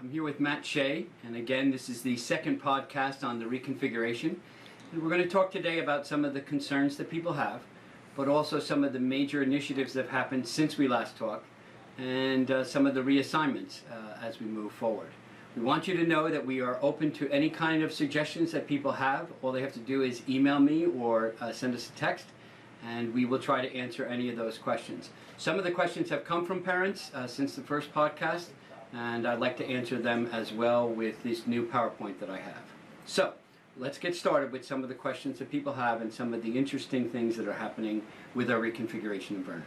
I'm here with Matt Shea, and again, this is the second podcast on the Reconfiguration. And we're going to talk today about some of the concerns that people have, but also some of the major initiatives that have happened since we last talked, and some of the reassignments as we move forward. We want you to know that we are open to any kind of suggestions that people have. All they have to do is email me or send us a text, and we will try to answer any of those questions. Some of the questions have come from parents since the first podcast, and I'd like to answer them as well with this new PowerPoint that I have. So let's get started with some of the questions that people have and some of the interesting things that are happening with our reconfiguration in Vernon.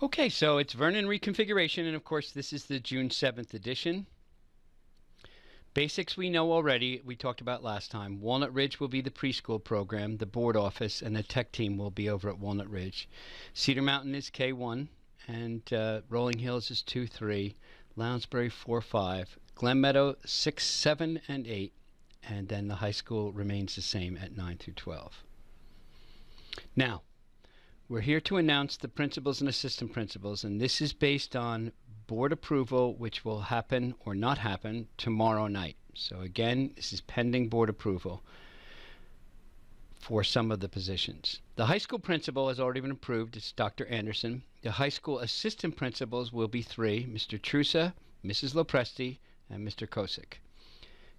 Okay, so it's Vernon Reconfiguration, and of course this is the June 7th edition. Basics we know already, we talked about last time. Walnut Ridge will be the preschool program, the board office, and the tech team will be over at Walnut Ridge. Cedar Mountain is K1, and Rolling Hills is 2-3, Lounsbury 4-5, Glen Meadow 6, 7, and 8, and then the high school remains the same at 9 through 12. Now, we're here to announce the principals and assistant principals, and this is based on board approval, which will happen or not happen tomorrow night. So again, this is pending board approval for some of the positions. The high school principal has already been approved. It's Dr. Anderson. The high school assistant principals will be 3, Mr. Trusa, Mrs. Lopresti, and Mr. Kosick.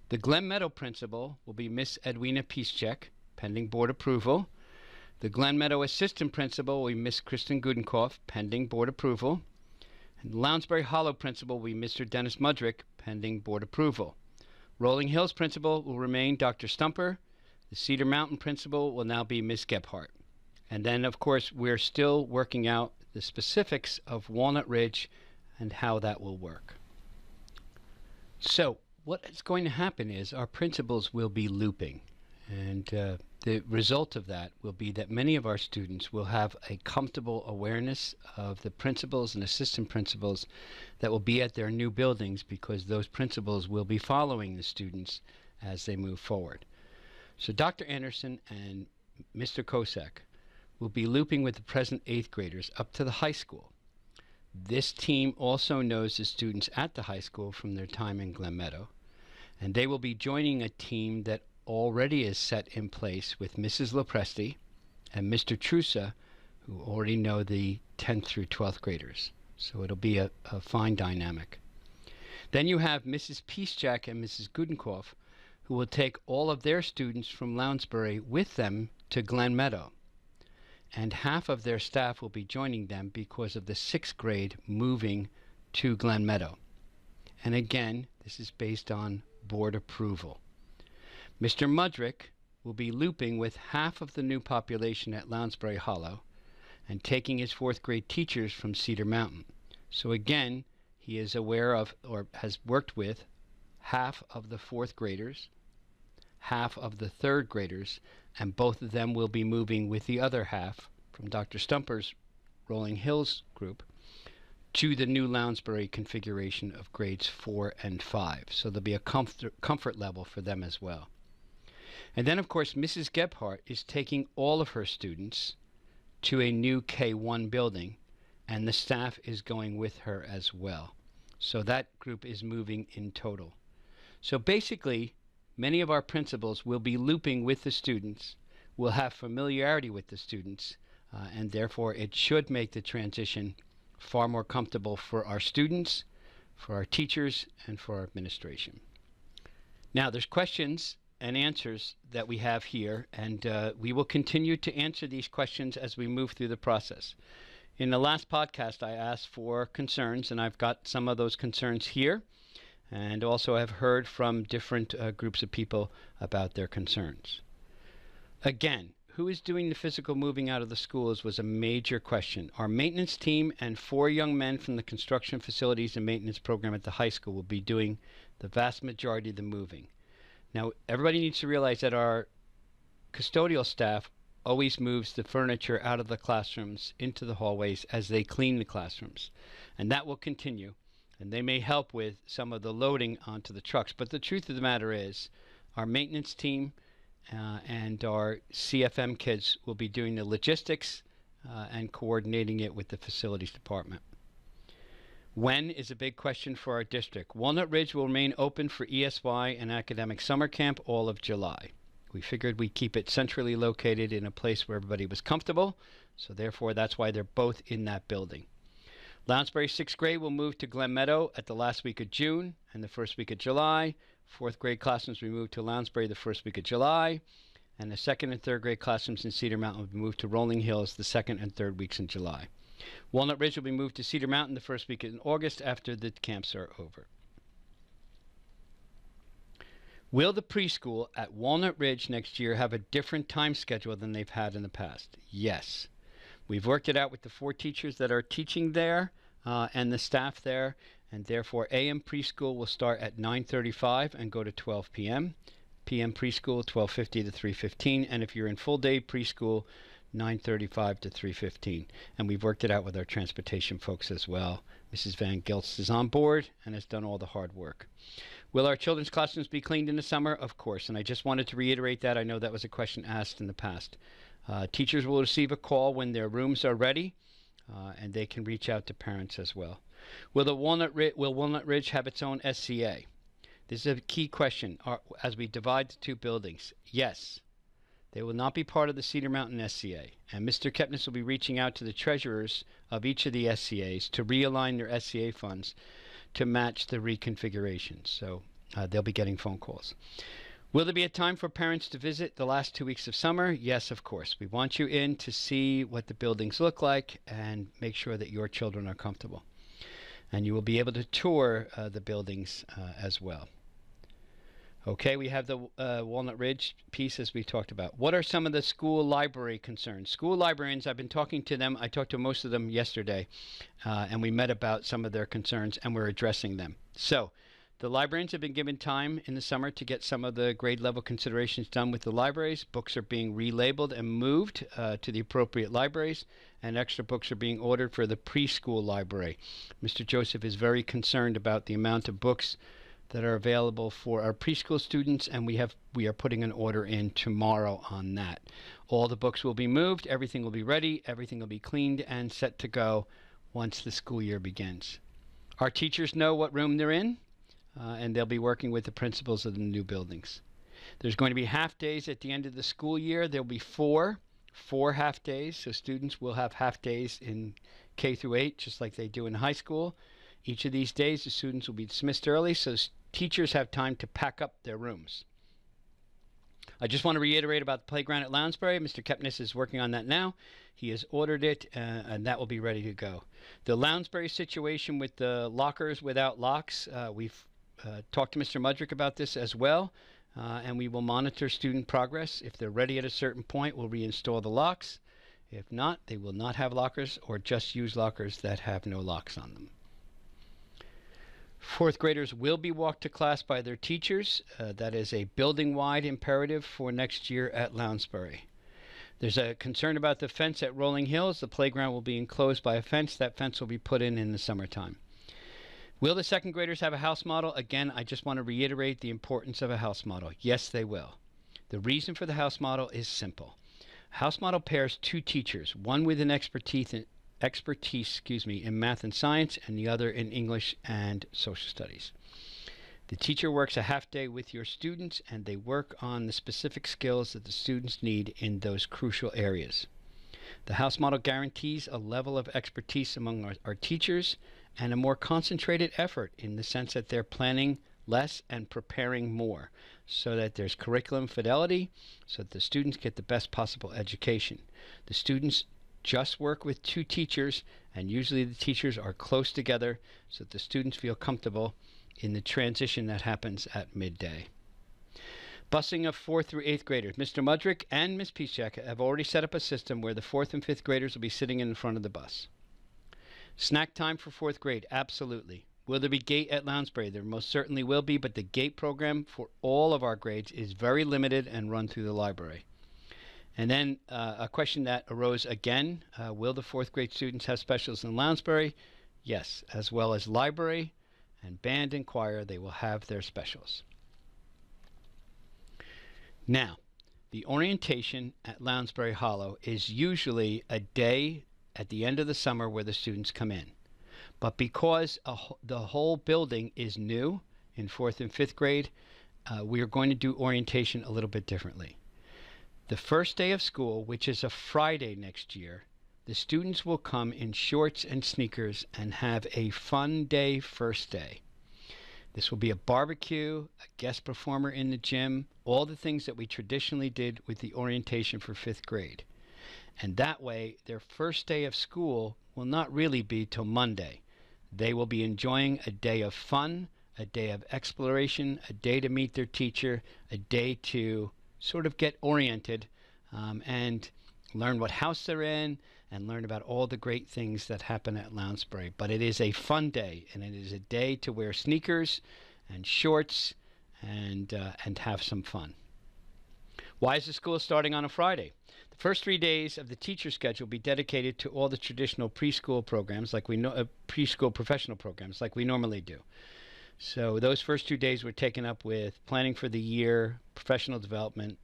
The Glen Meadow principal will be Miss Edwina Piszczek, pending board approval. The Glen Meadow assistant principal will be Miss Kristen Gudenkoff, pending board approval. And the Lounsbury Hollow principal will be Mr. Dennis Mudrick, pending board approval. Rolling Hills principal will remain Dr. Stumper. The Cedar Mountain principal will now be Miss Gebhardt. And then, of course, we're still working out the specifics of Walnut Ridge and how that will work. So what is going to happen is our principals will be looping. And the result of that will be that many of our students will have a comfortable awareness of the principals and assistant principals that will be at their new buildings, because those principals will be following the students as they move forward. So Dr. Anderson and Mr. Kosick will be looping with the present 8th graders up to the high school. This team also knows the students at the high school from their time in Glen Meadow, and they will be joining a team that already is set in place with Mrs. Lopresti and Mr. Trusa, who already know the 10th through 12th graders. So it'll be a fine dynamic. Then you have Mrs. Piszczek and Mrs. Gudenkoff, who will take all of their students from Lounsbury with them to Glen Meadow. And half of their staff will be joining them because of the 6th grade moving to Glen Meadow. And again, this is based on board approval. Mr. Mudrick will be looping with half of the new population at Lounsbury Hollow and taking his 4th grade teachers from Cedar Mountain. So again, he is aware of, or has worked with, half of the 4th graders, half of the 3rd graders, and both of them will be moving with the other half from Dr. Stumper's Rolling Hills group to the new Lounsbury configuration of grades 4 and 5. So there'll be a comfort level for them as well. And then, of course, Mrs. Gebhardt is taking all of her students to a new K1 building, and the staff is going with her as well. So that group is moving in total. So basically, many of our principals will be looping with the students, will have familiarity with the students, and therefore it should make the transition far more comfortable for our students, for our teachers, and for our administration. Now, there's questions and answers that we have here, and we will continue to answer these questions as we move through the process. In the last podcast, I asked for concerns, and I've got some of those concerns here, and also have heard from different groups of people about their concerns. Again, who is doing the physical moving out of the schools was a major question. Our maintenance team and 4 young men from the construction facilities and maintenance program at the high school will be doing the vast majority of the moving. Now, everybody needs to realize that our custodial staff always moves the furniture out of the classrooms into the hallways as they clean the classrooms. And that will continue. And they may help with some of the loading onto the trucks. But the truth of the matter is, our maintenance team and our CFM kids will be doing the logistics and coordinating it with the facilities department. When is a big question for our district. Walnut Ridge will remain open for ESY and academic summer camp all of July. We figured we'd keep it centrally located in a place where everybody was comfortable, so therefore that's why they're both in that building. Lounsbury 6th grade will move to Glen Meadow at the last week of June and the first week of July. 4th grade classrooms will be moved to Lounsbury the first week of July. And the 2nd and 3rd grade classrooms in Cedar Mountain will be moved to Rolling Hills the 2nd and 3rd weeks in July. Walnut Ridge will be moved to Cedar Mountain the first week in August after the camps are over. Will the preschool at Walnut Ridge next year have a different time schedule than they've had in the past? Yes. We've worked it out with the 4 teachers that are teaching there and the staff there, and therefore AM preschool will start at 9:35 and go to 12 p.m. PM preschool 12:50 to 3:15, and if you're in full day preschool, 9:35 to 3:15. And we've worked it out with our transportation folks as well. Mrs. Van Gilst is on board and has done all the hard work. Will our children's classrooms be cleaned in the summer? Of course, and I just wanted to reiterate that. I know that was a question asked in the past. Teachers will receive a call when their rooms are ready, and they can reach out to parents as well. Will Walnut Ridge have its own SCA? This is a key question as we divide the 2 buildings. Yes. They will not be part of the Cedar Mountain SCA, and Mr. Kepnes will be reaching out to the treasurers of each of the SCAs to realign their SCA funds to match the reconfiguration. So they'll be getting phone calls. Will there be a time for parents to visit the last 2 weeks of summer? Yes, of course. We want you in to see what the buildings look like and make sure that your children are comfortable. And you will be able to tour the buildings as well. Okay, we have the Walnut Ridge piece as we talked about. What are some of the school library concerns? School librarians, I've been talking to them. I talked to most of them yesterday, and we met about some of their concerns, and we're addressing them. So the librarians have been given time in the summer to get some of the grade level considerations done with the libraries. Books are being relabeled and moved to the appropriate libraries, and extra books are being ordered for the preschool library. Mr. Joseph is very concerned about the amount of books that are available for our preschool students, and we are putting an order in tomorrow on that. All the books will be moved, everything will be ready, everything will be cleaned and set to go once the school year begins. Our teachers know what room they're in, and they'll be working with the principals of the new buildings. There's going to be half days at the end of the school year. There'll be four half days, so students will have half days in K through 8, just like they do in high school. Each of these days, the students will be dismissed early, so teachers have time to pack up their rooms. I just want to reiterate about the playground at Lounsbury. Mr. Kepnes is working on that now. He has ordered it, and that will be ready to go. The Lounsbury situation with the lockers without locks, we've talked to Mr. Mudrick about this as well, and we will monitor student progress. If they're ready at a certain point, we'll reinstall the locks. If not, they will not have lockers or just use lockers that have no locks on them. 4th graders will be walked to class by their teachers. That is a building-wide imperative for next year at Lounsbury. There's a concern about the fence at Rolling Hills. The playground will be enclosed by a fence. That fence will be put in the summertime. Will the 2nd graders have a house model? Again, I just want to reiterate the importance of a house model. Yes, they will. The reason for the house model is simple. A house model pairs 2 teachers, one with an expertise in math and science, and the other in English and social studies. The teacher works a half day with your students, and they work on the specific skills that the students need in those crucial areas. The house model guarantees a level of expertise among our teachers and a more concentrated effort in the sense that they're planning less and preparing more, so that there's curriculum fidelity, so that the students get the best possible education. The students just work with 2 teachers, and usually the teachers are close together so that the students feel comfortable in the transition that happens at midday. Busing of 4th through 8th graders. Mr. Mudrick and Ms. Piszczek have already set up a system where the 4th and 5th graders will be sitting in front of the bus. Snack time for 4th grade, absolutely. Will there be gate at Lounsbury? There most certainly will be, but the gate program for all of our grades is very limited and run through the library. And then a question that arose again, will the 4th grade students have specials in Lounsbury? Yes, as well as library and band and choir, they will have their specials. Now, the orientation at Lounsbury Hollow is usually a day at the end of the summer where the students come in. But because the whole building is new in 4th and 5th grade, we are going to do orientation a little bit differently. The first day of school, which is a Friday next year, the students will come in shorts and sneakers and have a fun day first day. This will be a barbecue, a guest performer in the gym, all the things that we traditionally did with the orientation for 5th grade. And that way, their first day of school will not really be till Monday. They will be enjoying a day of fun, a day of exploration, a day to meet their teacher, a day to sort of get oriented and learn what house they're in and learn about all the great things that happen at Lounsbury. But it is a fun day, and it is a day to wear sneakers and shorts and have some fun. Why is the school starting on a Friday? The first 3 days of the teacher schedule will be dedicated to all the traditional preschool programs, like we know, preschool professional programs, like we normally do. So those first 2 days were taken up with planning for the year, professional development,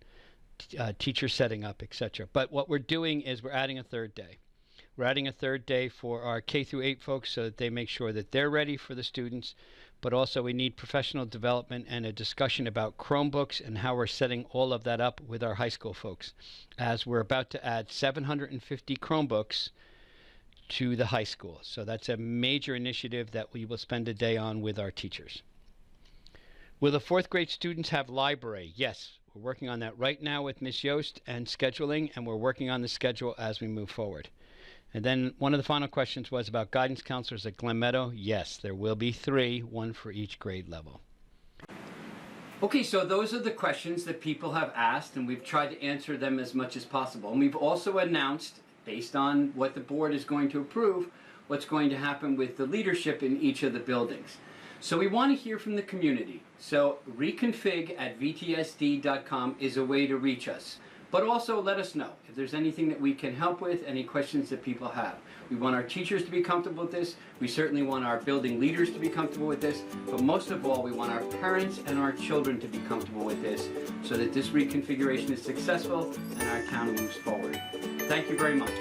teacher setting up, etc. But what we're doing is we're adding a third day. We're adding a third day for our K through 8 folks so that they make sure that they're ready for the students. But also we need professional development and a discussion about Chromebooks and how we're setting all of that up with our high school folks, as we're about to add 750 Chromebooks to the high school. So that's a major initiative that we will spend a day on with our teachers. Will the 4th grade students have library? Yes, we're working on that right now with Ms. Yost and scheduling, and we're working on the schedule as we move forward. And then one of the final questions was about guidance counselors at Glen Meadow. Yes, there will be 3, 1 for each grade level. Okay, so those are the questions that people have asked, and we've tried to answer them as much as possible. And we've also announced, based on what the board is going to approve, what's going to happen with the leadership in each of the buildings. So we want to hear from the community. So reconfig@vtsd.com is a way to reach us. But also let us know if there's anything that we can help with, any questions that people have. We want our teachers to be comfortable with this. We certainly want our building leaders to be comfortable with this. But most of all, we want our parents and our children to be comfortable with this so that this reconfiguration is successful and our town moves forward. Thank you very much.